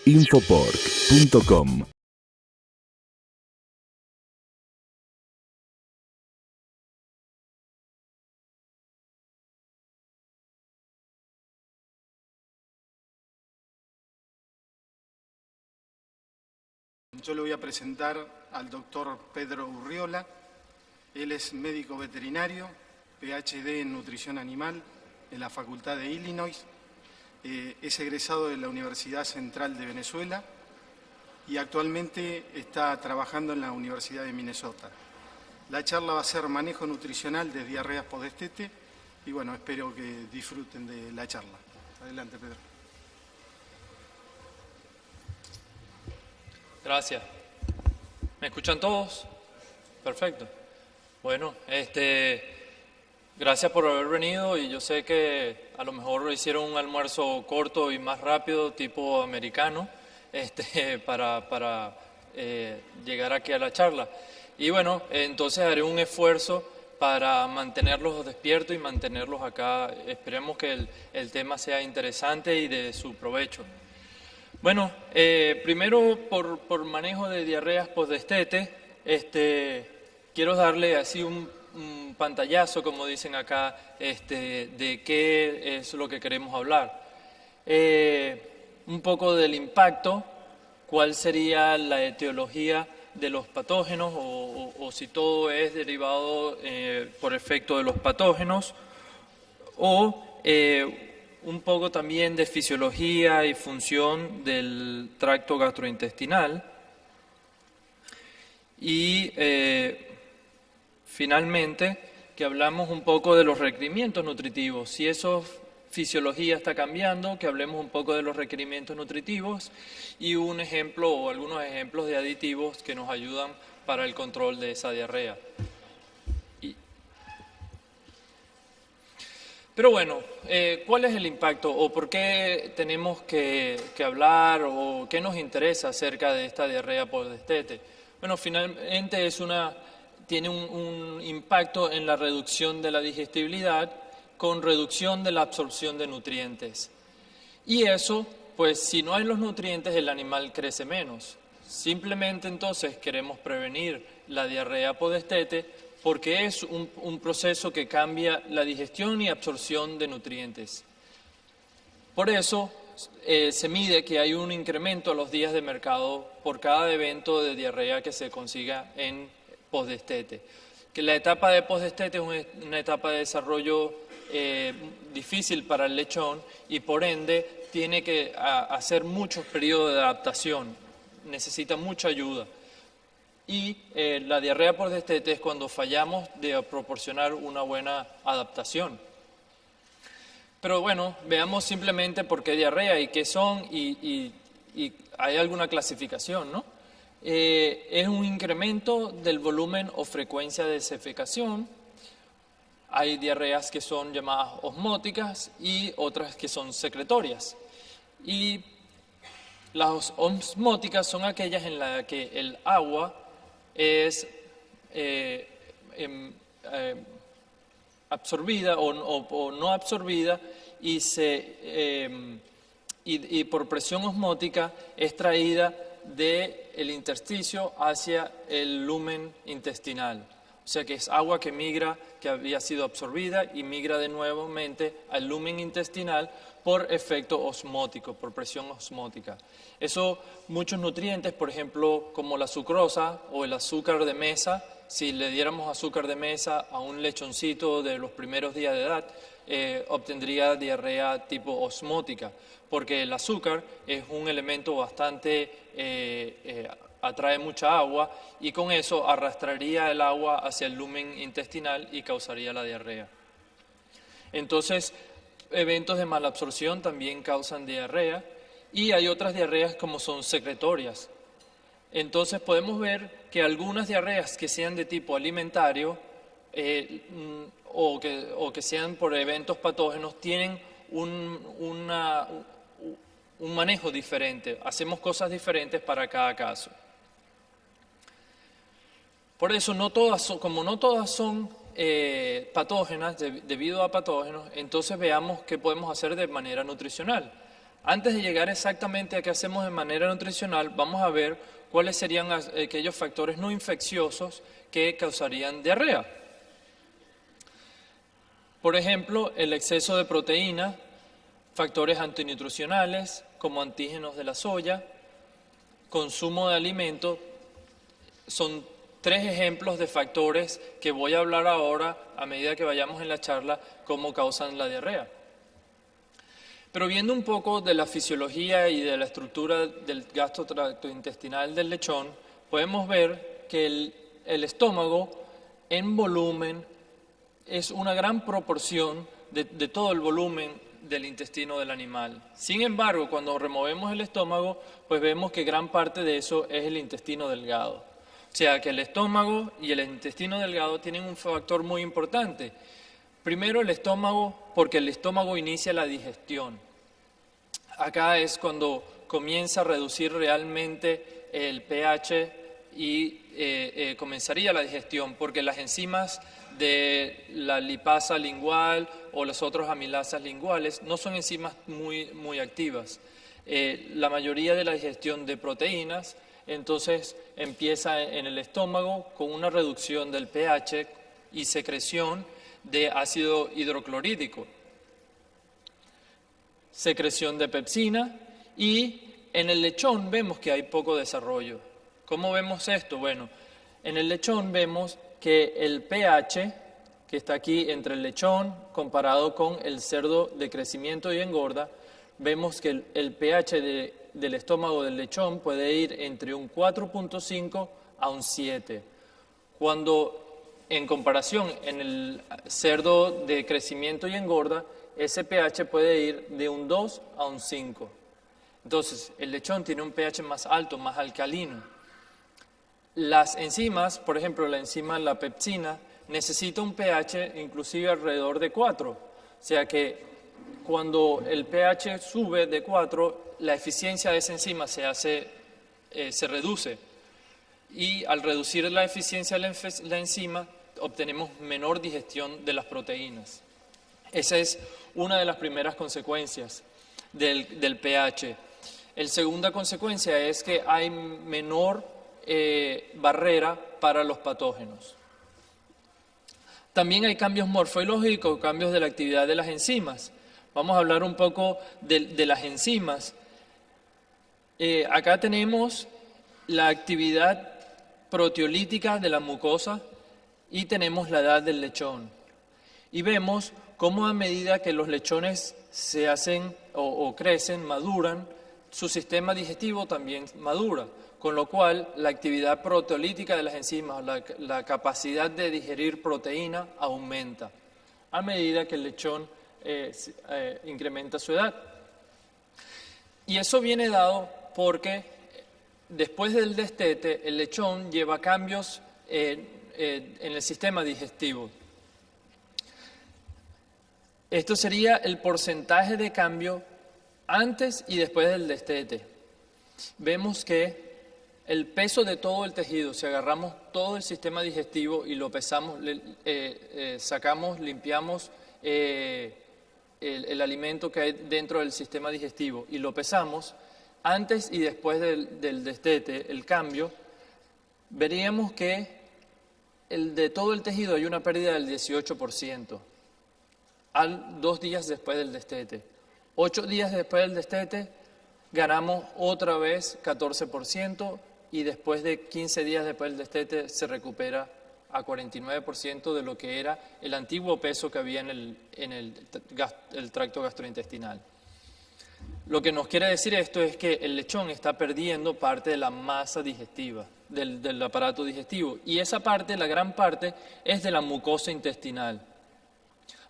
Infopork.com. Yo le voy a presentar al doctor Pedro Urriola. Él es médico veterinario, PhD en nutrición animal en la Facultad de Illinois. Es egresado de la Universidad Central de Venezuela y actualmente está trabajando en la Universidad de Minnesota. La charla va a ser manejo nutricional de diarreas postdestete y bueno, espero que disfruten de la charla. Adelante, Pedro. Gracias. ¿Me escuchan todos? Perfecto. Bueno, gracias por haber venido y yo sé que a lo mejor hicieron un almuerzo corto y más rápido, tipo americano, para llegar aquí a la charla. Y bueno, entonces haré un esfuerzo para mantenerlos despiertos y mantenerlos acá. Esperemos que el tema sea interesante y de su provecho. Bueno, primero por manejo de diarreas postdestete, quiero darle así un pantallazo, como dicen acá, de qué es lo que queremos hablar. Un poco del impacto, cuál sería la etiología de los patógenos o si todo es derivado por efecto de los patógenos, o un poco también de fisiología y función del tracto gastrointestinal. Y finalmente, que hablamos un poco de los requerimientos nutritivos. Si eso fisiología está cambiando, que hablemos un poco de los requerimientos nutritivos y un ejemplo o algunos ejemplos de aditivos que nos ayudan para el control de esa diarrea. Pero bueno, ¿cuál es el impacto o por qué tenemos que hablar o qué nos interesa acerca de esta diarrea postdestete? Bueno, finalmente tiene un impacto en la reducción de la digestibilidad con reducción de la absorción de nutrientes. Y eso, pues si no hay los nutrientes, el animal crece menos. Simplemente entonces queremos prevenir la diarrea postdestete porque es un proceso que cambia la digestión y absorción de nutrientes. Por eso se mide que hay un incremento a los días de mercado por cada evento de diarrea que se consiga en postdestete. Que la etapa de postdestete es una etapa de desarrollo difícil para el lechón y por ende tiene que hacer muchos periodos de adaptación, necesita mucha ayuda. Y la diarrea postdestete es cuando fallamos de proporcionar una buena adaptación. Pero bueno, veamos simplemente por qué diarrea y qué son y hay alguna clasificación, ¿no? Es un incremento del volumen o frecuencia de defecación. Hay diarreas que son llamadas osmóticas y otras que son secretorias. Y las osmóticas son aquellas en las que el agua es absorbida o no absorbida y por presión osmótica es traída del intersticio hacia el lumen intestinal. O sea que es agua que migra, que había sido absorbida y migra de nuevamente al lumen intestinal por efecto osmótico, por presión osmótica. Eso, muchos nutrientes, por ejemplo, como la sucrosa o el azúcar de mesa, si le diéramos azúcar de mesa a un lechoncito de los primeros días de edad, obtendría diarrea tipo osmótica, porque el azúcar es un elemento bastante atrae mucha agua y con eso arrastraría el agua hacia el lumen intestinal y causaría la diarrea. Entonces, eventos de malabsorción también causan diarrea y hay otras diarreas como son secretorias. Entonces podemos ver que algunas diarreas que sean de tipo alimentario o que sean por eventos patógenos tienen un manejo diferente. Hacemos cosas diferentes para cada caso. Por eso, como no todas son patógenas, debido a patógenos, entonces veamos qué podemos hacer de manera nutricional. Antes de llegar exactamente a qué hacemos de manera nutricional, vamos a ver cuáles serían aquellos factores no infecciosos que causarían diarrea. Por ejemplo, el exceso de proteína, factores antinutricionales como antígenos de la soya, consumo de alimentos, son 3 ejemplos de factores que voy a hablar ahora a medida que vayamos en la charla cómo causan la diarrea. Pero viendo un poco de la fisiología y de la estructura del gastroctracto intestinal del lechón, podemos ver que el estómago en volumen es una gran proporción de todo el volumen del intestino del animal. Sin embargo, cuando removemos el estómago, pues vemos que gran parte de eso es el intestino delgado. O sea, que el estómago y el intestino delgado tienen un factor muy importante. Primero el estómago, porque el estómago inicia la digestión. Acá es cuando comienza a reducir realmente el pH y comenzaría la digestión, porque las enzimas de la lipasa lingual o las otras amilasas linguales no son enzimas muy activas. La mayoría de la digestión de proteínas entonces empieza en el estómago con una reducción del pH y secreción de ácido hidroclorídrico, secreción de pepsina, y en el lechón vemos que hay poco desarrollo. ¿Cómo vemos esto? Bueno, en el lechón vemos que el pH que está aquí entre el lechón comparado con el cerdo de crecimiento y engorda, vemos que el pH del estómago del lechón puede ir entre un 4.5 a un 7, cuando en comparación en el cerdo de crecimiento y engorda, ese pH puede ir de un 2 a un 5. Entonces, el lechón tiene un pH más alto, más alcalino. Las enzimas, por ejemplo, la enzima la pepsina, necesita un pH inclusive alrededor de 4. O sea que cuando el pH sube de 4, la eficiencia de esa enzima se reduce. Y al reducir la eficiencia de la enzima, obtenemos menor digestión de las proteínas. Esa es una de las primeras consecuencias del pH. La segunda consecuencia es que hay menor barrera para los patógenos. También hay cambios morfológicos, cambios de la actividad de las enzimas. Vamos a hablar un poco de las enzimas. Acá tenemos la actividad proteolítica de la mucosa y tenemos la edad del lechón. Y vemos cómo a medida que los lechones se hacen o crecen, maduran, su sistema digestivo también madura, con lo cual la actividad proteolítica de las enzimas, la capacidad de digerir proteína aumenta a medida que el lechón incrementa su edad. Y eso viene dado porque después del destete el lechón lleva cambios en el sistema digestivo. Esto sería el porcentaje de cambio antes y después del destete. Vemos que el peso de todo el tejido, si agarramos todo el sistema digestivo y lo pesamos, sacamos, limpiamos el alimento que hay dentro del sistema digestivo y lo pesamos, antes y después del destete, el cambio, veríamos que de todo el tejido hay una pérdida del 18%. 2 días después del destete. 8 días después del destete ganamos otra vez 14% y después de 15 días después del destete se recupera a 49% de lo que era el antiguo peso que había en el tracto gastrointestinal. Lo que nos quiere decir esto es que el lechón está perdiendo parte de la masa digestiva, del aparato digestivo, y esa parte, la gran parte, es de la mucosa intestinal.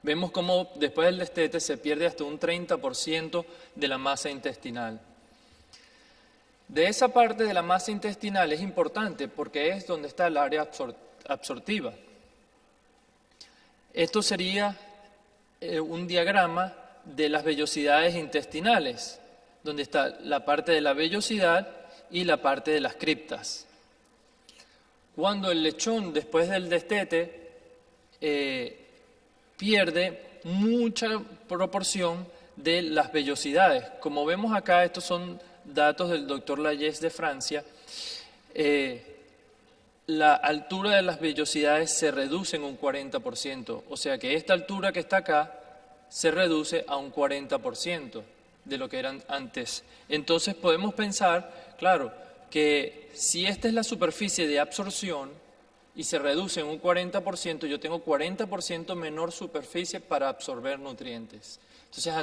Vemos cómo después del destete se pierde hasta un 30% de la masa intestinal. De esa parte de la masa intestinal es importante porque es donde está el área absortiva. Esto sería un diagrama de las vellosidades intestinales, donde está la parte de la vellosidad y la parte de las criptas. Cuando el lechón después del destete pierde mucha proporción de las vellosidades. Como vemos acá, estos son datos del doctor Layès de Francia. La altura de las vellosidades se reduce en un 40%, o sea que esta altura que está acá se reduce a un 40% de lo que eran antes. Entonces podemos pensar, claro, que si esta es la superficie de absorción y se reduce en un 40%, yo tengo 40% menor superficie para absorber nutrientes. Entonces,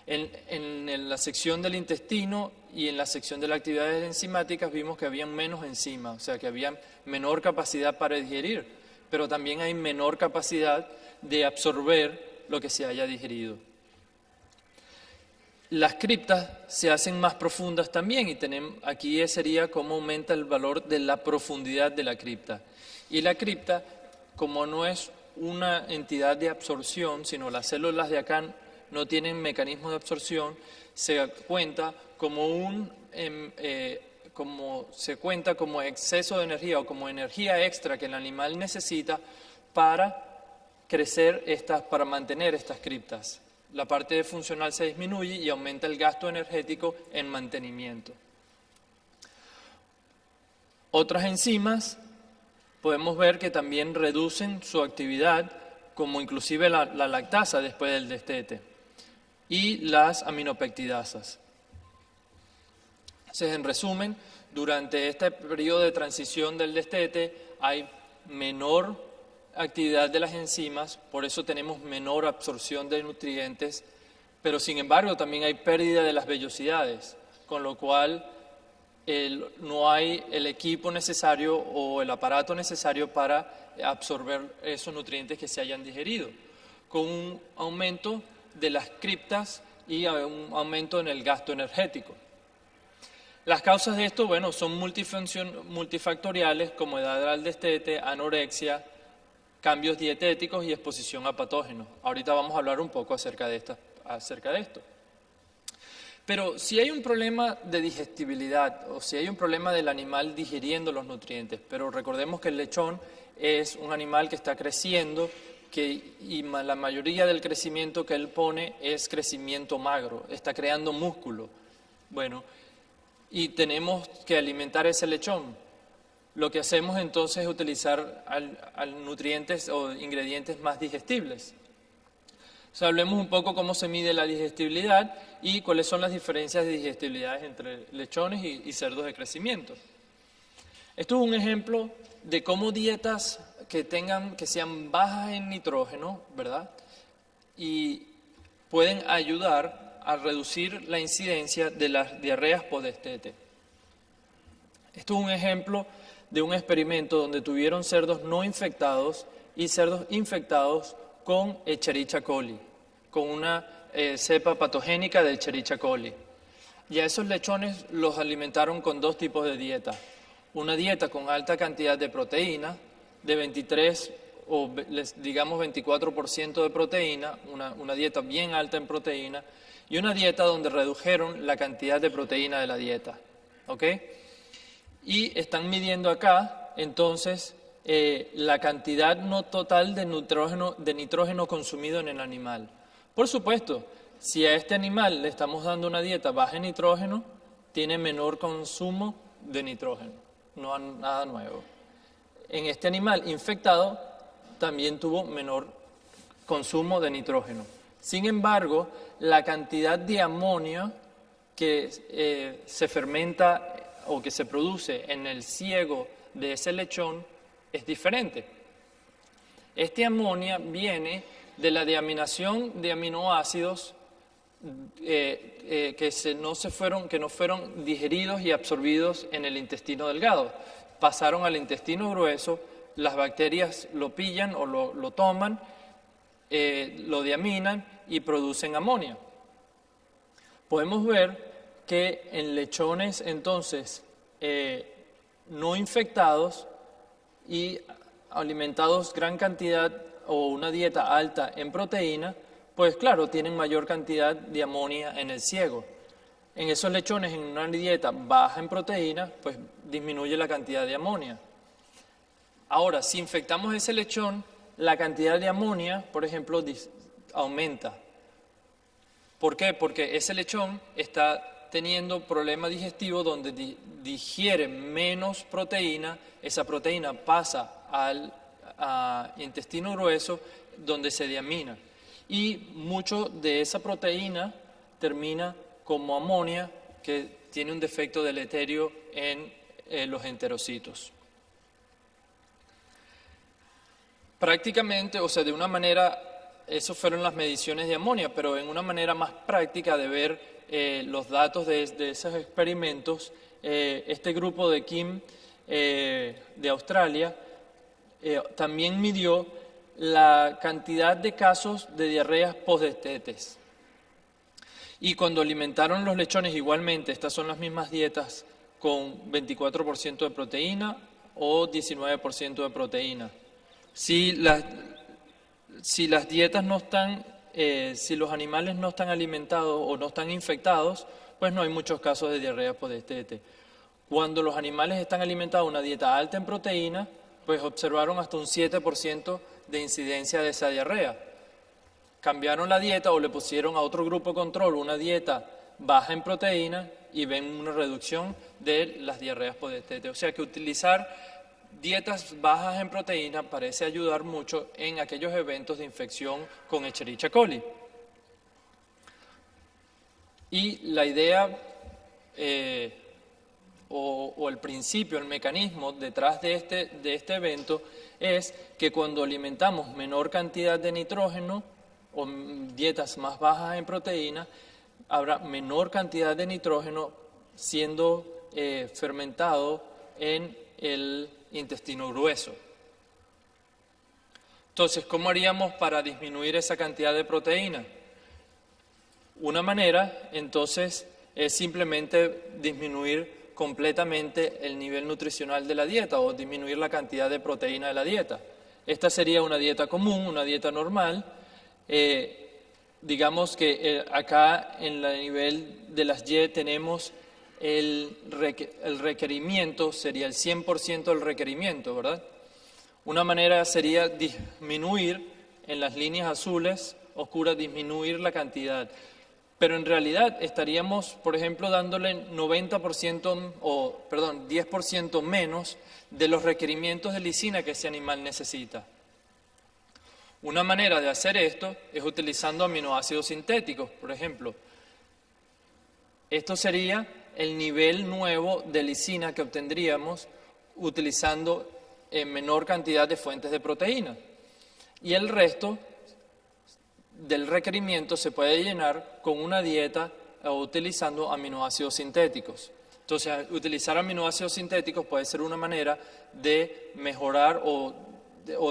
en la sección del intestino y en la sección de las actividades enzimáticas vimos que habían menos enzimas, o sea que había menor capacidad para digerir, pero también hay menor capacidad de absorber lo que se haya digerido. Las criptas se hacen más profundas también y aquí sería cómo aumenta el valor de la profundidad de la cripta. Y la cripta, como no es una entidad de absorción, sino las células de acá no tienen mecanismo de absorción, se cuenta como como exceso de energía o como energía extra que el animal necesita para crecer para mantener estas criptas. La parte funcional se disminuye y aumenta el gasto energético en mantenimiento. Otras enzimas podemos ver que también reducen su actividad, como inclusive la lactasa después del destete y las aminopectidasas. Entonces, en resumen, durante este periodo de transición del destete hay menor actividad de las enzimas, por eso tenemos menor absorción de nutrientes, pero sin embargo también hay pérdida de las vellosidades, con lo cual no hay el equipo necesario o el aparato necesario para absorber esos nutrientes que se hayan digerido, con un aumento de las criptas y un aumento en el gasto energético. Las causas de esto, bueno, son multifactoriales, como edad al destete, anorexia, cambios dietéticos y exposición a patógenos. Ahorita vamos a hablar un poco acerca de esto. Pero si hay un problema de digestibilidad o si hay un problema del animal digiriendo los nutrientes, pero recordemos que el lechón es un animal que está creciendo y la mayoría del crecimiento que él pone es crecimiento magro, está creando músculo. Bueno, y tenemos que alimentar ese lechón. Lo que hacemos entonces es utilizar nutrientes o ingredientes más digestibles. O sea, hablemos un poco cómo se mide la digestibilidad y cuáles son las diferencias de digestibilidad entre lechones y cerdos de crecimiento. Esto es un ejemplo de cómo dietas que sean bajas en nitrógeno, ¿verdad? Y pueden ayudar a reducir la incidencia de las diarreas postdestete. Esto es un ejemplo de un experimento donde tuvieron cerdos no infectados y cerdos infectados con Escherichia coli, con una cepa patogénica de Escherichia coli. Y a esos lechones los alimentaron con dos tipos de dieta. Una dieta con alta cantidad de proteína, de 23 o digamos 24% de proteína, una dieta bien alta en proteína, y una dieta donde redujeron la cantidad de proteína de la dieta. ¿Ok? Y están midiendo acá, entonces, la cantidad no total de nitrógeno consumido en el animal. Por supuesto, si a este animal le estamos dando una dieta baja en nitrógeno, tiene menor consumo de nitrógeno, no nada nuevo. En este animal infectado también tuvo menor consumo de nitrógeno. Sin embargo, la cantidad de amonio que se fermenta o que se produce en el ciego de ese lechón es diferente. Este amonia viene de la deaminación de aminoácidos que no fueron digeridos y absorbidos en el intestino delgado. Pasaron al intestino grueso, las bacterias lo pillan o lo toman, lo deaminan y producen amonio. Podemos ver que en lechones entonces no infectados y alimentados gran cantidad o una dieta alta en proteína, pues claro, tienen mayor cantidad de amonia en el ciego. En esos lechones en una dieta baja en proteína, pues disminuye la cantidad de amonia. Ahora, si infectamos ese lechón, la cantidad de amonia, por ejemplo, aumenta. ¿Por qué? Porque ese lechón está teniendo problema digestivo donde digiere menos proteína, esa proteína pasa al intestino grueso donde se diamina. Y mucho de esa proteína termina como amonia, que tiene un defecto deleterio en los enterocitos. Prácticamente, o sea, de una manera, eso fueron las mediciones de amonia, pero en una manera más práctica de ver los datos de esos experimentos, este grupo de Kim de Australia también midió la cantidad de casos de diarreas postdestetes. Y cuando alimentaron los lechones igualmente, estas son las mismas dietas con 24% de proteína o 19% de proteína. Si las dietas no están, si los animales no están alimentados o no están infectados, pues no hay muchos casos de diarrea postdestete. Cuando los animales están alimentados una dieta alta en proteína, pues observaron hasta un 7% de incidencia de esa diarrea. Cambiaron la dieta o le pusieron a otro grupo control una dieta baja en proteína y ven una reducción de las diarreas postdestete. O sea que utilizar dietas bajas en proteína parece ayudar mucho en aquellos eventos de infección con Escherichia coli. Y la idea o el principio, el mecanismo detrás de este evento es que cuando alimentamos menor cantidad de nitrógeno o dietas más bajas en proteína, habrá menor cantidad de nitrógeno siendo fermentado en el intestino grueso. Entonces, ¿cómo haríamos para disminuir esa cantidad de proteína? Una manera, entonces, es simplemente disminuir completamente el nivel nutricional de la dieta o disminuir la cantidad de proteína de la dieta. Esta sería una dieta común, una dieta normal. Digamos que acá en el nivel de las Y tenemos el requerimiento, sería el 100% del requerimiento, ¿verdad? Una manera sería disminuir en las líneas azules oscuras, disminuir la cantidad. Pero en realidad estaríamos, por ejemplo, dándole 10% menos de los requerimientos de lisina que ese animal necesita. Una manera de hacer esto es utilizando aminoácidos sintéticos, por ejemplo. Esto sería el nivel nuevo de lisina que obtendríamos utilizando menor cantidad de fuentes de proteína. Y el resto del requerimiento se puede llenar con una dieta o utilizando aminoácidos sintéticos. Entonces, utilizar aminoácidos sintéticos puede ser una manera de mejorar o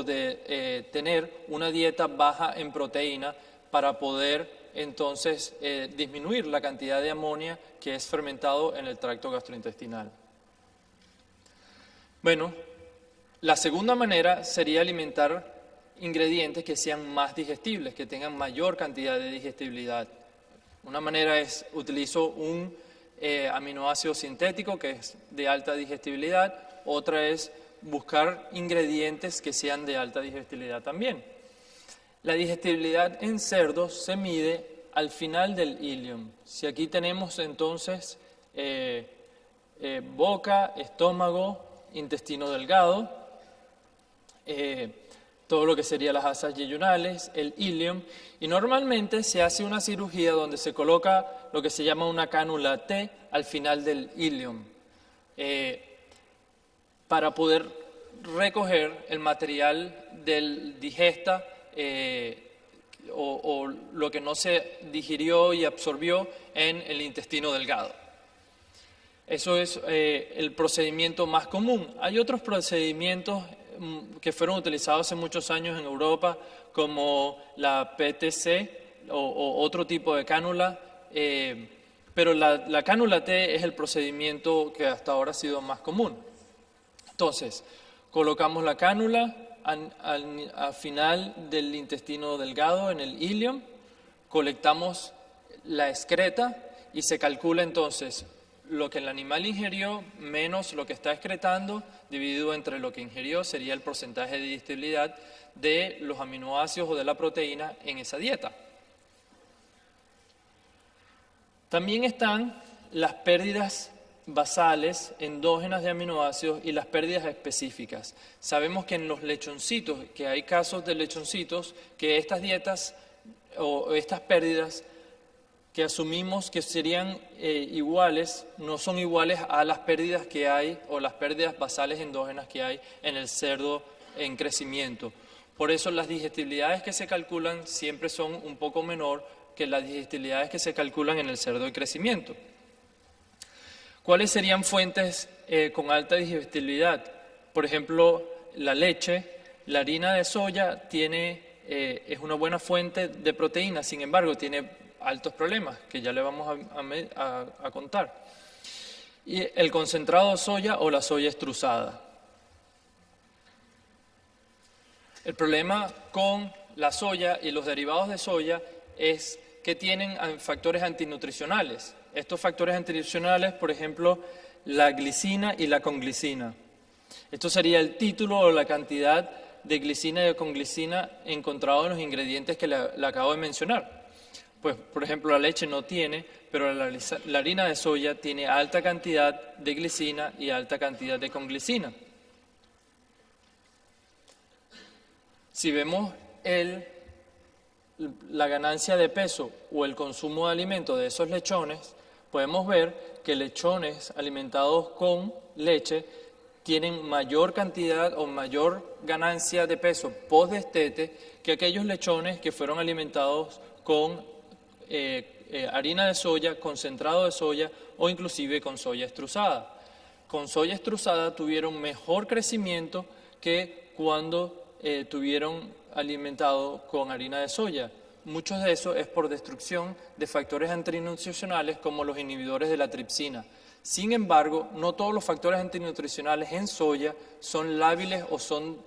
de tener una dieta baja en proteína para poder entonces disminuir la cantidad de amonia que es fermentado en el tracto gastrointestinal. Bueno, la segunda manera sería alimentar ingredientes que sean más digestibles, que tengan mayor cantidad de digestibilidad. Una manera es, utilizo un aminoácido sintético que es de alta digestibilidad, otra es buscar ingredientes que sean de alta digestibilidad también. La digestibilidad en cerdos se mide al final del ileum. Si aquí tenemos entonces boca, estómago, intestino delgado, todo lo que serían las asas yeyunales, el ileum, y normalmente se hace una cirugía donde se coloca lo que se llama una cánula T al final del ileum, para poder recoger el material del digesta o lo que no se digirió y absorbió en el intestino delgado. Eso es el procedimiento más común. Hay otros procedimientos que fueron utilizados hace muchos años en Europa, como la PTC o otro tipo de cánula, pero la cánula T es el procedimiento que hasta ahora ha sido más común. Entonces, colocamos la cánula al final del intestino delgado, en el ileum, colectamos la excreta y se calcula entonces lo que el animal ingirió menos lo que está excretando, dividido entre lo que ingirió, sería el porcentaje de digestibilidad de los aminoácidos o de la proteína en esa dieta. También están las pérdidas basales, endógenas de aminoácidos y las pérdidas específicas. Sabemos que en los lechoncitos, que hay casos de lechoncitos, que estas dietas o estas pérdidas que asumimos que serían iguales, no son iguales a las pérdidas que hay o las pérdidas basales endógenas que hay en el cerdo en crecimiento. Por eso las digestibilidades que se calculan siempre son un poco menor que las digestibilidades que se calculan en el cerdo de crecimiento. ¿Cuáles serían fuentes con alta digestibilidad? Por ejemplo, la leche, la harina de soya es una buena fuente de proteína, sin embargo, tiene altos problemas, que ya le vamos a contar. Y el concentrado de soya o la soya extrusada. El problema con la soya y los derivados de soya es que tienen factores antinutricionales. Estos factores antinutricionales, por ejemplo, la glicina y la conglicina. Esto sería el título o la cantidad de glicina y de conglicina encontrado en los ingredientes que le acabo de mencionar. Pues, por ejemplo, la leche no tiene, pero la harina de soya tiene alta cantidad de glicina y alta cantidad de conglicina. Si vemos la ganancia de peso o el consumo de alimento de esos lechones, podemos ver que lechones alimentados con leche tienen mayor cantidad o mayor ganancia de peso post-destete que aquellos lechones que fueron alimentados con harina de soya, concentrado de soya o inclusive con soya extrusada. Con soya extrusada tuvieron mejor crecimiento que cuando tuvieron alimentado con harina de soya. Muchos de eso es por destrucción de factores antinutricionales como los inhibidores de la tripsina. Sin embargo, no todos los factores antinutricionales en soya son lábiles o son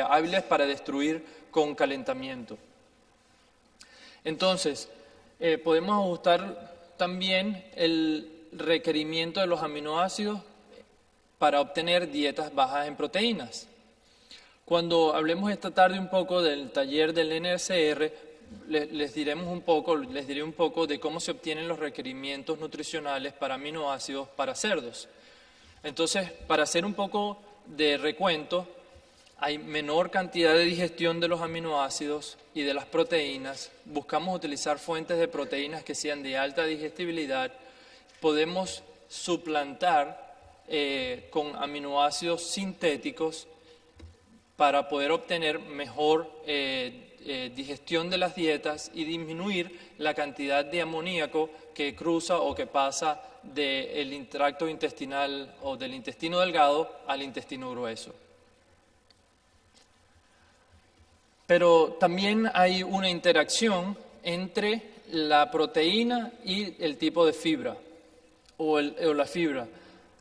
hábiles para destruir con calentamiento. Entonces, podemos ajustar también el requerimiento de los aminoácidos para obtener dietas bajas en proteínas. Cuando hablemos esta tarde un poco del taller del NSR, les diré un poco de cómo se obtienen los requerimientos nutricionales para aminoácidos para cerdos. Entonces, para hacer un poco de recuento, hay menor cantidad de digestión de los aminoácidos y de las proteínas. Buscamos utilizar fuentes de proteínas que sean de alta digestibilidad. Podemos suplantar con aminoácidos sintéticos para poder obtener mejor digestión de las dietas y disminuir la cantidad de amoníaco que cruza o que pasa del tracto intestinal o del intestino delgado al intestino grueso. Pero también hay una interacción entre la proteína y el tipo de fibra o la fibra.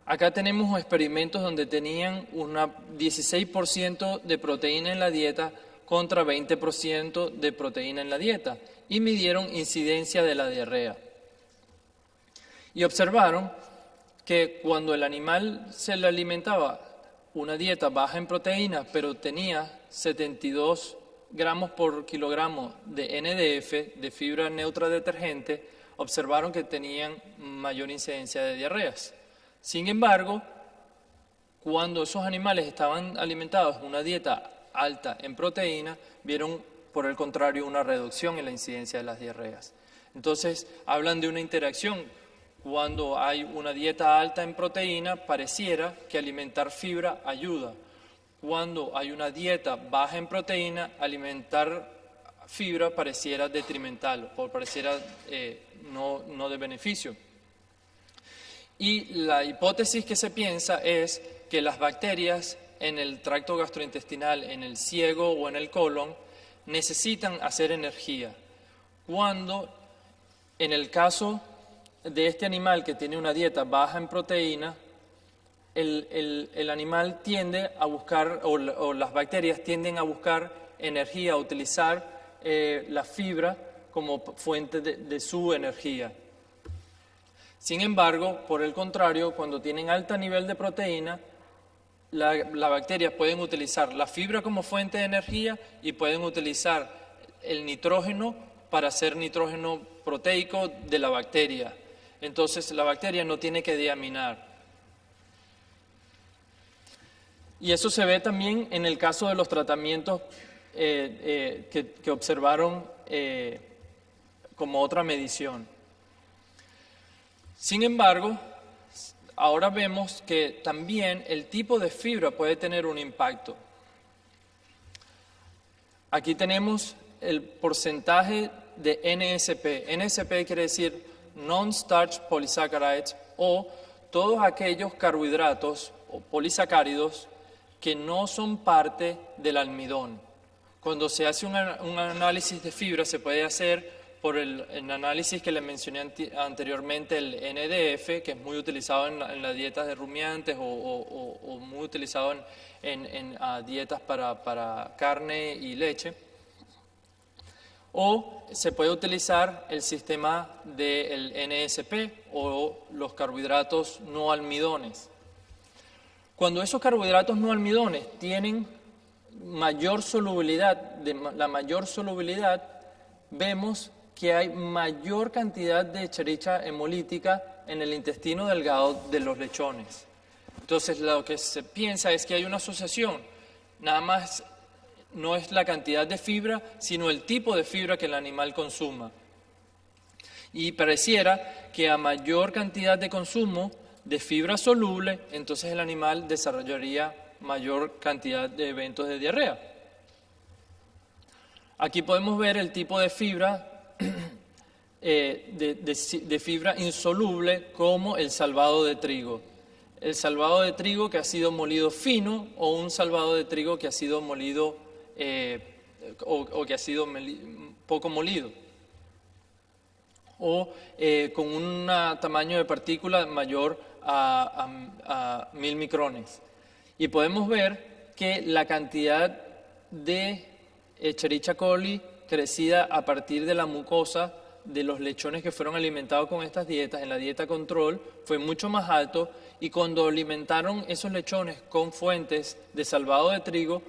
Acá tenemos experimentos donde tenían un 16% de proteína en la dieta contra 20% de proteína en la dieta y midieron incidencia de la diarrea. Y observaron que cuando el animal se le alimentaba una dieta baja en proteína, pero tenía 72 gramos por kilogramo de NDF, de fibra neutra detergente, observaron que tenían mayor incidencia de diarreas. Sin embargo, cuando esos animales estaban alimentados en una dieta alta en proteína, vieron por el contrario una reducción en la incidencia de las diarreas. Entonces, hablan de una interacción. Cuando hay una dieta alta en proteína, pareciera que alimentar fibra ayuda. Cuando hay una dieta baja en proteína, alimentar fibra pareciera detrimental o pareciera no de beneficio. Y la hipótesis que se piensa es que las bacterias en el tracto gastrointestinal, en el ciego o en el colon, necesitan hacer energía. Cuando, en el caso de este animal que tiene una dieta baja en proteína, el animal tiende a buscar, o las bacterias tienden a buscar energía, a utilizar la fibra como fuente de su energía. Sin embargo, por el contrario, cuando tienen alto nivel de proteína, las bacterias pueden utilizar la fibra como fuente de energía y pueden utilizar el nitrógeno para hacer nitrógeno proteico de la bacteria. Entonces la bacteria no tiene que deaminar. Y eso se ve también en el caso de los tratamientos que observaron como otra medición. Sin embargo, ahora vemos que también el tipo de fibra puede tener un impacto. Aquí tenemos el porcentaje de NSP. NSP quiere decir Non-Starch Polysaccharides, o todos aquellos carbohidratos o polisacáridos que no son parte del almidón. Cuando se hace un análisis de fibra se puede hacer por el análisis que les mencioné anteriormente, el NDF, que es muy utilizado en las dietas de rumiantes o muy utilizado en dietas para carne y leche. O se puede utilizar el sistema del NSP o los carbohidratos no almidones. Cuando esos carbohidratos no almidones tienen mayor solubilidad, la mayor solubilidad, vemos que hay mayor cantidad de Escherichia hemolítica en el intestino delgado de los lechones. Entonces, lo que se piensa es que hay una asociación, nada más no es la cantidad de fibra, sino el tipo de fibra que el animal consuma. Y pareciera que a mayor cantidad de consumo de fibra soluble, entonces el animal desarrollaría mayor cantidad de eventos de diarrea. Aquí podemos ver el tipo de fibra, de fibra insoluble, como el salvado de trigo. El salvado de trigo que ha sido molido fino, o un salvado de trigo que ha sido molido o que ha sido poco molido, o con un tamaño de partícula mayor a 1000 micrones. Y podemos ver que la cantidad de Escherichia coli crecida a partir de la mucosa de los lechones que fueron alimentados con estas dietas, en la dieta control, fue mucho más alto, y cuando alimentaron esos lechones con fuentes de salvado de trigo,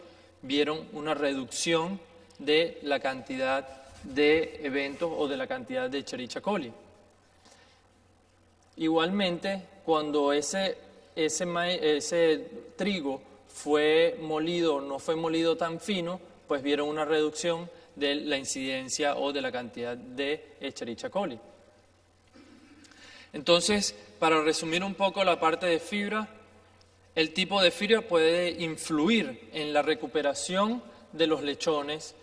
vieron una reducción de la cantidad de eventos o de la cantidad de Escherichia coli. Igualmente, cuando ese trigo fue molido, no fue molido tan fino, pues vieron una reducción de la incidencia o de la cantidad de Escherichia coli. Entonces, para resumir un poco la parte de fibra, el tipo de fibra puede influir en la recuperación de los lechones.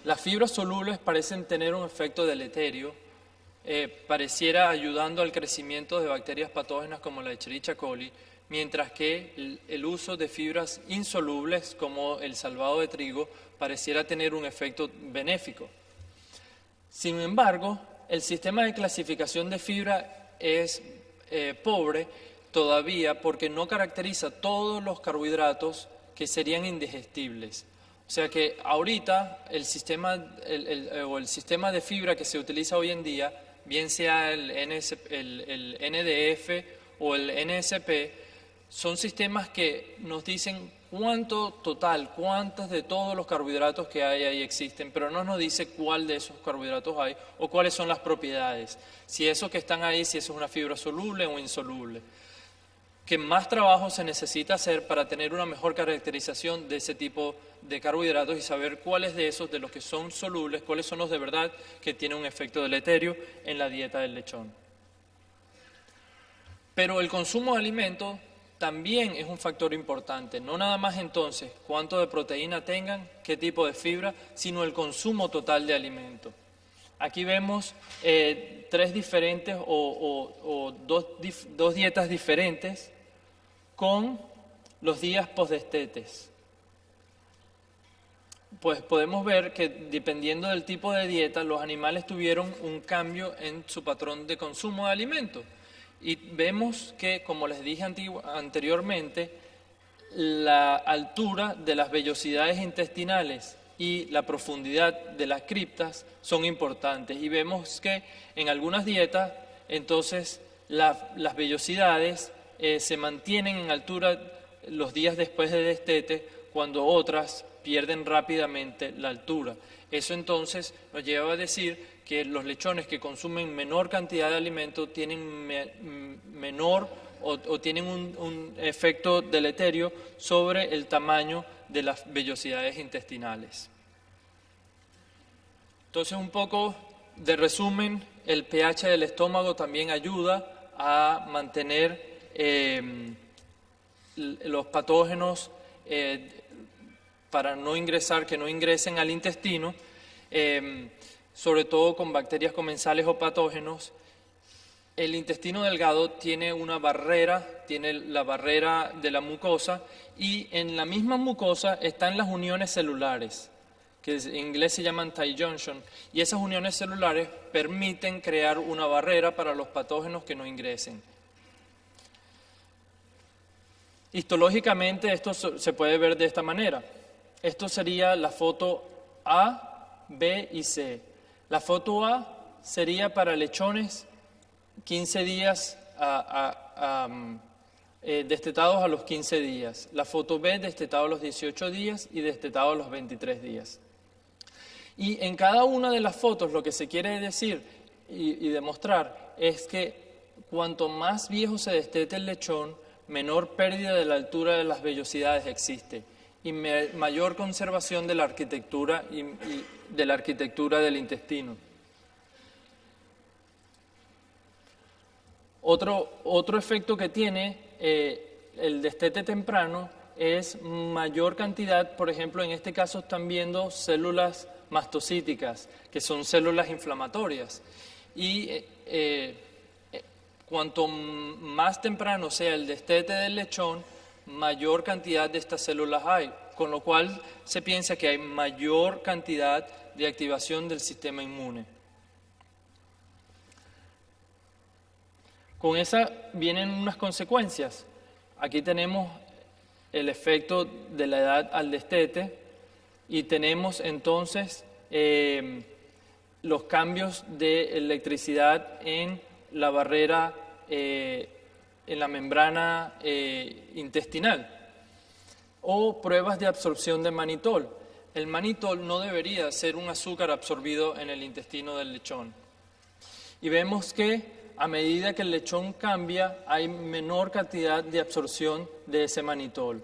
Las fibras solubles parecen tener un efecto deleterio, pareciera ayudando al crecimiento de bacterias patógenas como la Escherichia coli, mientras que el uso de fibras insolubles como el salvado de trigo pareciera tener un efecto benéfico. Sin embargo, el sistema de clasificación de fibra es pobre todavía porque no caracteriza todos los carbohidratos que serían indigestibles. O sea que ahorita el sistema de fibra que se utiliza hoy en día, bien sea el NDF o el NSP, son sistemas que nos dicen cuántos de todos los carbohidratos que hay ahí existen, pero no nos dice cuál de esos carbohidratos hay o cuáles son las propiedades, si esos que están ahí, si eso es una fibra soluble o insoluble. Que más trabajo se necesita hacer para tener una mejor caracterización de ese tipo de carbohidratos y saber cuáles de esos, de los que son solubles, cuáles son los de verdad que tienen un efecto deleterio en la dieta del lechón. Pero el consumo de alimentos también es un factor importante, no nada más entonces cuánto de proteína tengan, qué tipo de fibra, sino el consumo total de alimento. Aquí vemos tres diferentes o dos dietas diferentes con los días postdestetes. Pues podemos ver que dependiendo del tipo de dieta, los animales tuvieron un cambio en su patrón de consumo de alimentos. Y vemos que, como les dije anteriormente, la altura de las vellosidades intestinales y la profundidad de las criptas son importantes. Y vemos que en algunas dietas, entonces, las vellosidades se mantienen en altura los días después de destete, cuando otras pierden rápidamente la altura. Eso entonces nos lleva a decir que los lechones que consumen menor cantidad de alimento tienen menor o tienen un efecto deleterio sobre el tamaño de las vellosidades intestinales. Entonces, un poco de resumen, el pH del estómago también ayuda a mantener los patógenos para no ingresar, que no ingresen al intestino, sobre todo con bacterias comensales o patógenos. El intestino delgado tiene una barrera, tiene la barrera de la mucosa, y en la misma mucosa están las uniones celulares, que en inglés se llaman tight junction, y esas uniones celulares permiten crear una barrera para los patógenos que no ingresen. Histológicamente esto se puede ver de esta manera. Esto sería la foto A, B y C. La foto A sería para lechones 15 días destetados a los 15 días. La foto B destetado a los 18 días y destetado a los 23 días. Y en cada una de las fotos lo que se quiere decir y demostrar es que cuanto más viejo se destete el lechón, menor pérdida de la altura de las vellosidades existe y mayor conservación de la arquitectura y de la arquitectura del intestino. Otro efecto que tiene el destete temprano es mayor cantidad, por ejemplo, en este caso están viendo células mastocíticas, que son células inflamatorias. Y cuanto más temprano sea el destete del lechón, mayor cantidad de estas células hay, con lo cual se piensa que hay mayor cantidad de activación del sistema inmune. Con esa vienen unas consecuencias. Aquí tenemos el efecto de la edad al destete y tenemos entonces los cambios de electricidad en la barrera, en la membrana intestinal, o pruebas de absorción de manitol. El manitol no debería ser un azúcar absorbido en el intestino del lechón. Y vemos que a medida que el lechón cambia, hay menor cantidad de absorción de ese manitol.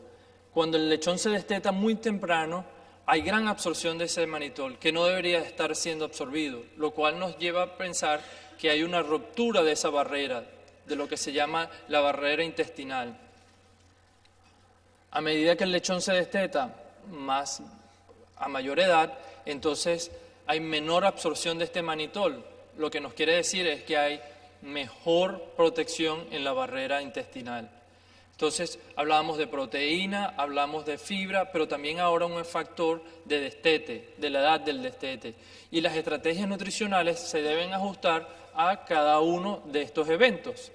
Cuando el lechón se desteta muy temprano, hay gran absorción de ese manitol que no debería estar siendo absorbido, lo cual nos lleva a pensar que hay una ruptura de esa barrera, de lo que se llama la barrera intestinal. A medida que el lechón se desteta a mayor edad, entonces hay menor absorción de este manitol. Lo que nos quiere decir es que hay mejor protección en la barrera intestinal. Entonces, hablábamos de proteína, hablamos de fibra, pero también ahora un factor de destete, de la edad del destete. Y las estrategias nutricionales se deben ajustar a cada uno de estos eventos.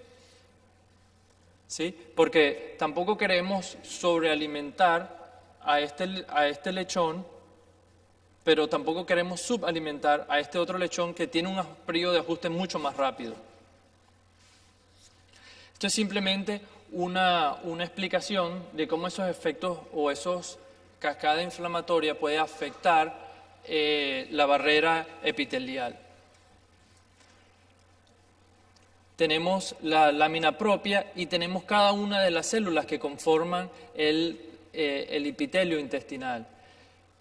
¿Sí? Porque tampoco queremos sobrealimentar a este lechón, pero tampoco queremos subalimentar a este otro lechón que tiene un periodo de ajuste mucho más rápido. Esto es simplemente una explicación de cómo esos efectos o esos cascada inflamatoria puede afectar la barrera epitelial. Tenemos la lámina propia y tenemos cada una de las células que conforman el epitelio intestinal.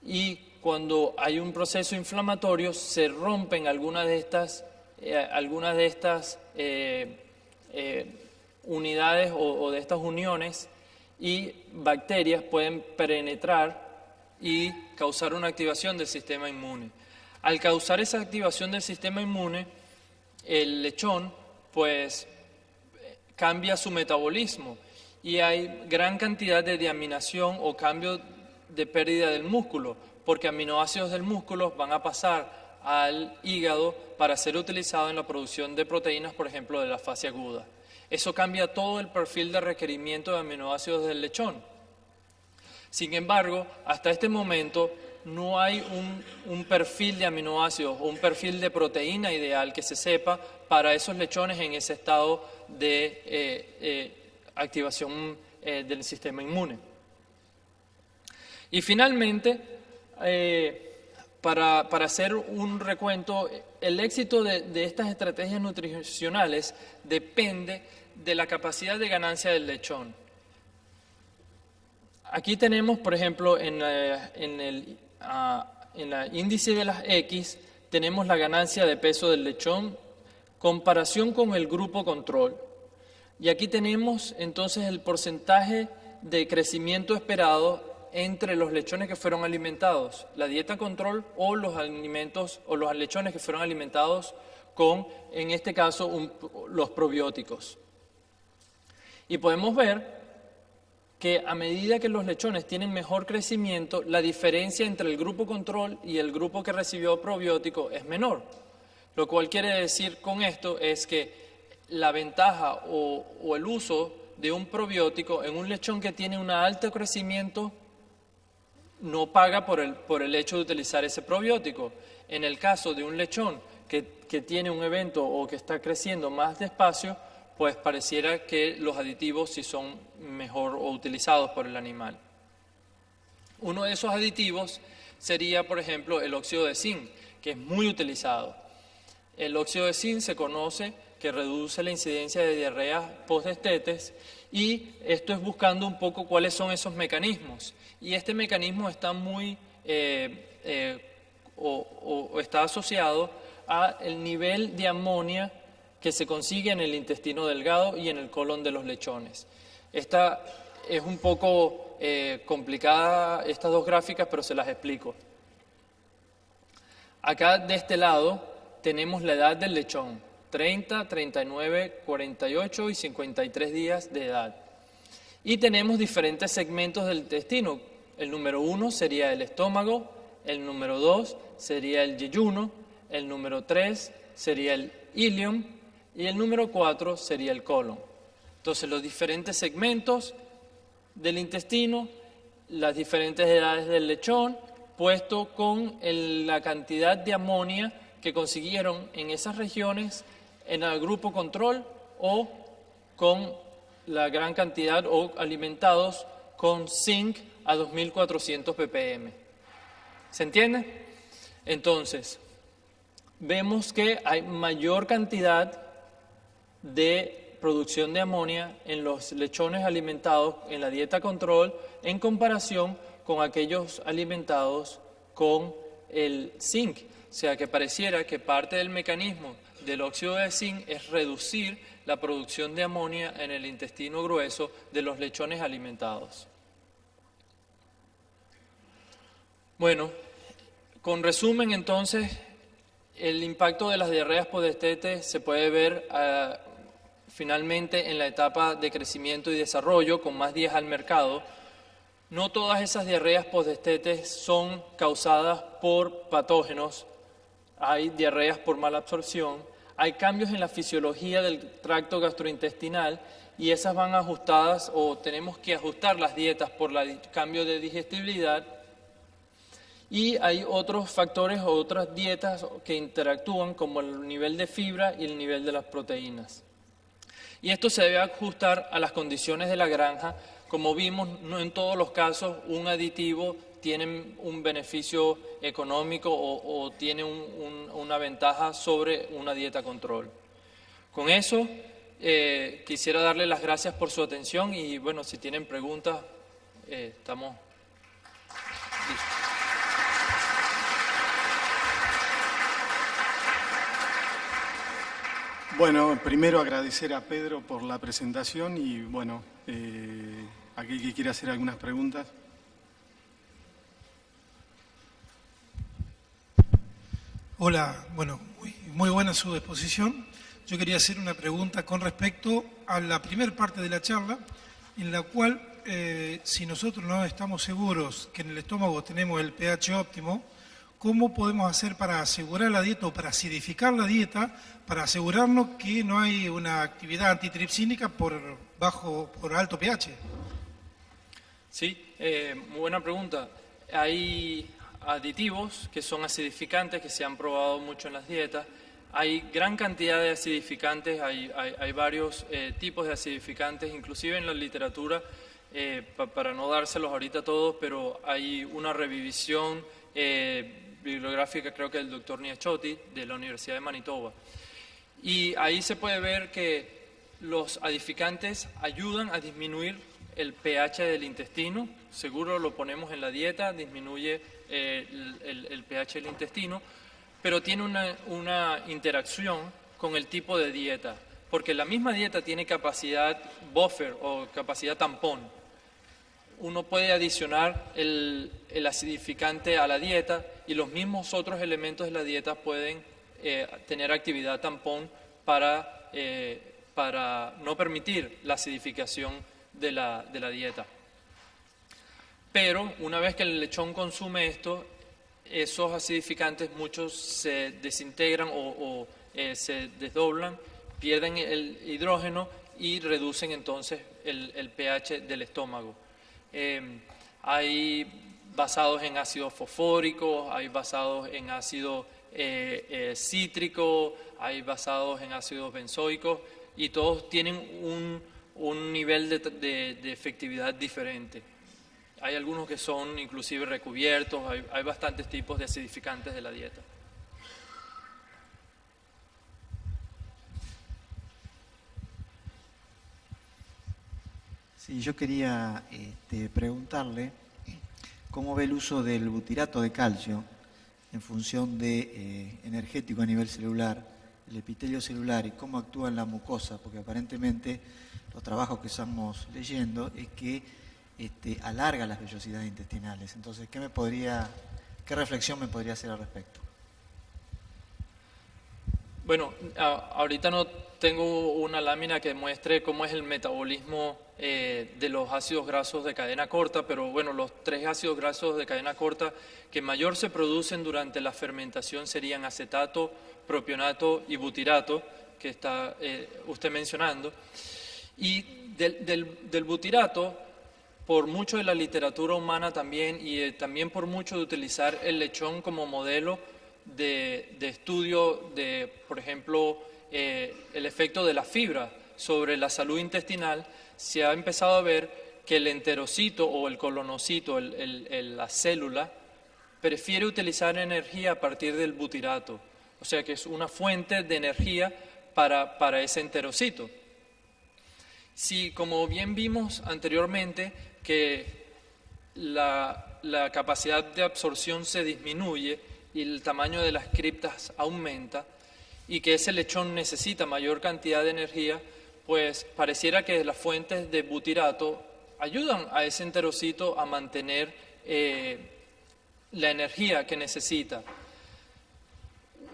Y cuando hay un proceso inflamatorio se rompen algunas de estas unidades o de estas uniones, y bacterias pueden penetrar y causar una activación del sistema inmune. Al causar esa activación del sistema inmune, el lechón pues cambia su metabolismo y hay gran cantidad de deaminación o cambio de pérdida del músculo, porque aminoácidos del músculo van a pasar al hígado para ser utilizados en la producción de proteínas, por ejemplo, de la fase aguda. Eso cambia todo el perfil de requerimiento de aminoácidos del lechón. Sin embargo, hasta este momento no hay un perfil de aminoácidos o un perfil de proteína ideal que se sepa para esos lechones en ese estado de activación del sistema inmune. Y finalmente, para hacer un recuento, el éxito de estas estrategias nutricionales depende de la capacidad de ganancia del lechón. Aquí tenemos, por ejemplo, en el índice de las X, tenemos la ganancia de peso del lechón, comparación con el grupo control. Y aquí tenemos entonces el porcentaje de crecimiento esperado entre los lechones que fueron alimentados, la dieta control o los alimentos o los lechones que fueron alimentados con, en este caso, los probióticos. Y podemos ver que a medida que los lechones tienen mejor crecimiento, la diferencia entre el grupo control y el grupo que recibió probiótico es menor. Lo cual quiere decir con esto es que la ventaja o el uso de un probiótico en un lechón que tiene un alto crecimiento no paga por el hecho de utilizar ese probiótico. En el caso de un lechón que tiene un evento o que está creciendo más despacio, pues pareciera que los aditivos sí son mejor o utilizados por el animal. Uno de esos aditivos sería, por ejemplo, el óxido de zinc, que es muy utilizado. El óxido de zinc se conoce que reduce la incidencia de diarreas postdestetes y esto es buscando un poco cuáles son esos mecanismos. Y este mecanismo está muy está asociado al nivel de amonia que se consigue en el intestino delgado y en el colon de los lechones. Esta es un poco complicada, estas dos gráficas, pero se las explico. Acá de este lado tenemos la edad del lechón, 30, 39, 48 y 53 días de edad. Y tenemos diferentes segmentos del intestino. El número 1 sería el estómago, el número 2 sería el yeyuno, el número 3 sería el ilium y el número 4 sería el colon. Entonces, los diferentes segmentos del intestino, las diferentes edades del lechón, puesto con la cantidad de amonia que consiguieron en esas regiones en el grupo control o con la gran cantidad o alimentados con zinc a 2400 ppm. ¿Se entiende? Entonces, vemos que hay mayor cantidad de producción de amonia en los lechones alimentados en la dieta control en comparación con aquellos alimentados con el zinc. O sea, que pareciera que parte del mecanismo del óxido de zinc es reducir la producción de amonia en el intestino grueso de los lechones alimentados. Bueno, con resumen entonces, el impacto de las diarreas postdestetes se puede ver finalmente en la etapa de crecimiento y desarrollo con más días al mercado. No todas esas diarreas postdestetes son causadas por patógenos. Hay diarreas por mala absorción, hay cambios en la fisiología del tracto gastrointestinal y esas van ajustadas o tenemos que ajustar las dietas por el cambio de digestibilidad. Y hay otros factores o otras dietas que interactúan como el nivel de fibra y el nivel de las proteínas. Y esto se debe ajustar a las condiciones de la granja. Como vimos, no en todos los casos un aditivo tiene un beneficio económico o tiene una ventaja sobre una dieta control. Con eso, quisiera darle las gracias por su atención y bueno, si tienen preguntas, estamos listos. Bueno, primero agradecer a Pedro por la presentación y bueno, aquel que quiera hacer algunas preguntas. Hola, bueno, muy buena su exposición. Yo quería hacer una pregunta con respecto a la primera parte de la charla, en la cual si nosotros no estamos seguros que en el estómago tenemos el pH óptimo, ¿cómo podemos hacer para asegurar la dieta o para acidificar la dieta, para asegurarnos que no hay una actividad antitripsínica por alto pH? Sí, muy buena pregunta. Hay aditivos que son acidificantes que se han probado mucho en las dietas. Hay gran cantidad de acidificantes, hay varios tipos de acidificantes, inclusive en la literatura, para no dárselos ahorita todos, pero hay una revisión bibliográfica, creo que del doctor Niachotti, de la Universidad de Manitoba. Y ahí se puede ver que los adificantes ayudan a disminuir el pH del intestino. Seguro lo ponemos en la dieta, disminuye el pH del intestino, pero tiene una interacción con el tipo de dieta, porque la misma dieta tiene capacidad buffer o capacidad tampón. Uno puede adicionar el acidificante a la dieta y los mismos otros elementos de la dieta pueden tener actividad tampón para no permitir la acidificación de la dieta. Pero una vez que el lechón consume esto, esos acidificantes muchos se desintegran o se desdoblan, pierden el hidrógeno y reducen entonces el pH del estómago. Hay basados en ácido fosfórico, hay basados en ácido cítrico, hay basados en ácidos benzoicos y todos tienen un nivel de efectividad diferente. Hay algunos que son inclusive recubiertos, hay bastantes tipos de acidificantes de la dieta. Sí, yo quería preguntarle cómo ve el uso del butirato de calcio en función de energético a nivel celular, el epitelio celular y cómo actúa en la mucosa, porque aparentemente los trabajos que estamos leyendo es que alarga las vellosidades intestinales. Entonces, ¿qué reflexión me podría hacer al respecto? Bueno, ahorita no tengo una lámina que muestre cómo es el metabolismo de los ácidos grasos de cadena corta, pero bueno, los 3 ácidos grasos de cadena corta que mayor se producen durante la fermentación serían acetato, propionato y butirato, que está usted mencionando. Y del butirato, por mucho de la literatura humana también, y también por mucho de utilizar el lechón como modelo de estudio de, por ejemplo, el efecto de la fibra sobre la salud intestinal, se ha empezado a ver que el enterocito o el colonocito, la célula, prefiere utilizar energía a partir del butirato. O sea que es una fuente de energía para ese enterocito. Si, como bien vimos anteriormente, que la capacidad de absorción se disminuye y el tamaño de las criptas aumenta y que ese lechón necesita mayor cantidad de energía, pues pareciera que las fuentes de butirato ayudan a ese enterocito a mantener la energía que necesita.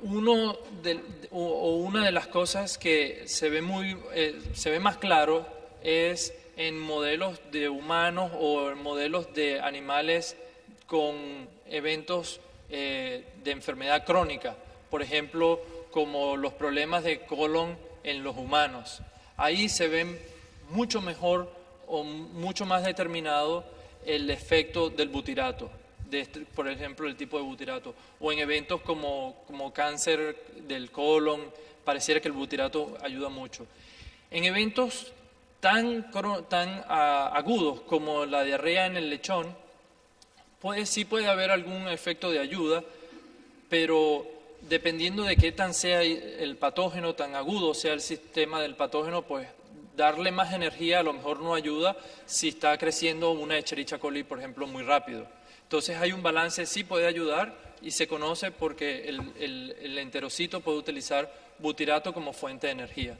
Una de las cosas que se ve más claro es en modelos de humanos o en modelos de animales con eventos de enfermedad crónica, por ejemplo, como los problemas de colon en los humanos. Ahí se ven mucho mejor o mucho más determinado el efecto del butirato, por ejemplo, el tipo de butirato, o en eventos como cáncer del colon, pareciera que el butirato ayuda mucho. En eventos tan agudos como la diarrea en el lechón, sí puede haber algún efecto de ayuda, pero dependiendo de qué tan sea el patógeno, tan agudo sea el sistema del patógeno, pues darle más energía a lo mejor no ayuda si está creciendo una Escherichia coli, por ejemplo, muy rápido. Entonces hay un balance, sí puede ayudar y se conoce porque el enterocito puede utilizar butirato como fuente de energía.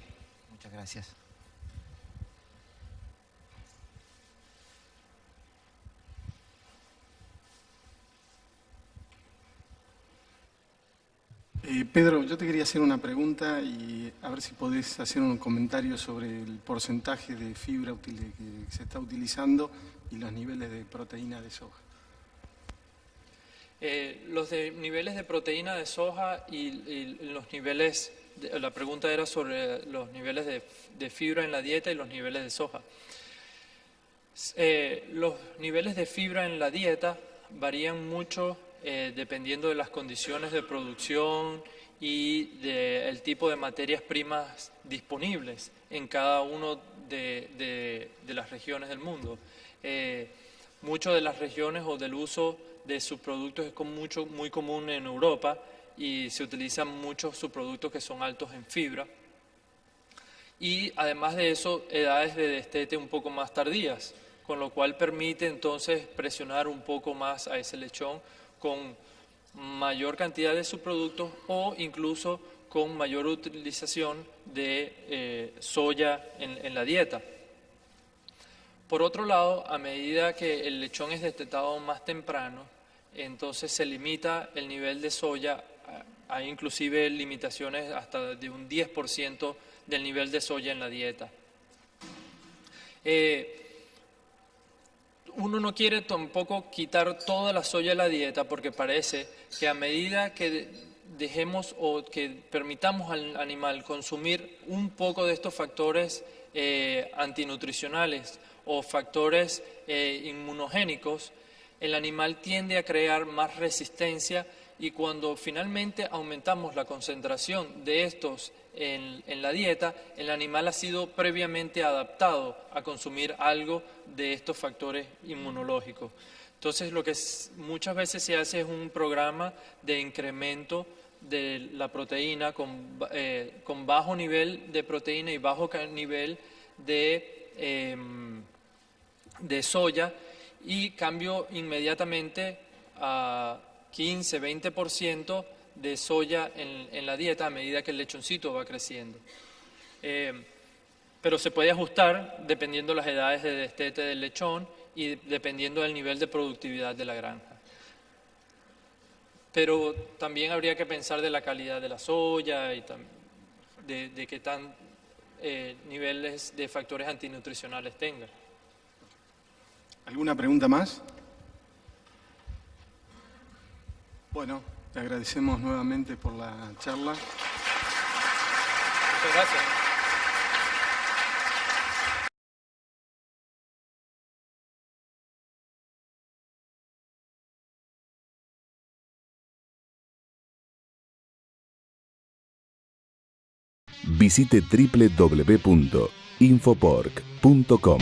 Muchas gracias. Pedro, yo te quería hacer una pregunta y a ver si podés hacer un comentario sobre el porcentaje de fibra que se está utilizando y los niveles de proteína de soja. Los niveles de proteína de soja y los niveles, la pregunta era sobre los niveles de fibra en la dieta y los niveles de soja. Los niveles de fibra en la dieta varían mucho dependiendo de las condiciones de producción y del tipo de materias primas disponibles en cada una de las regiones del mundo. muchas de las regiones o del uso de subproductos es muy común en Europa y se utilizan muchos subproductos que son altos en fibra. Y además de eso, edades de destete un poco más tardías, con lo cual permite entonces presionar un poco más a ese lechón con mayor cantidad de subproductos o incluso con mayor utilización de soya en la dieta. Por otro lado, a medida que el lechón es destetado más temprano, entonces se limita el nivel de soya, hay inclusive limitaciones hasta de un 10% del nivel de soya en la dieta. Uno no quiere tampoco quitar toda la soya de la dieta porque parece que a medida que dejemos o que permitamos al animal consumir un poco de estos factores antinutricionales o factores inmunogénicos, el animal tiende a crear más resistencia y cuando finalmente aumentamos la concentración de estos en la dieta, el animal ha sido previamente adaptado a consumir algo de estos factores inmunológicos. Entonces, lo que muchas veces se hace es un programa de incremento de la proteína con bajo nivel de proteína y bajo nivel de soya y cambio inmediatamente a 15-20% de soya en la dieta a medida que el lechoncito va creciendo. Pero se puede ajustar dependiendo las edades de destete del lechón y dependiendo del nivel de productividad de la granja. Pero también habría que pensar de la calidad de la soya y de qué tan niveles de factores antinutricionales tenga. ¿Alguna pregunta más? Bueno, te agradecemos nuevamente por la charla. Muchas gracias. Visite www.infopork.com.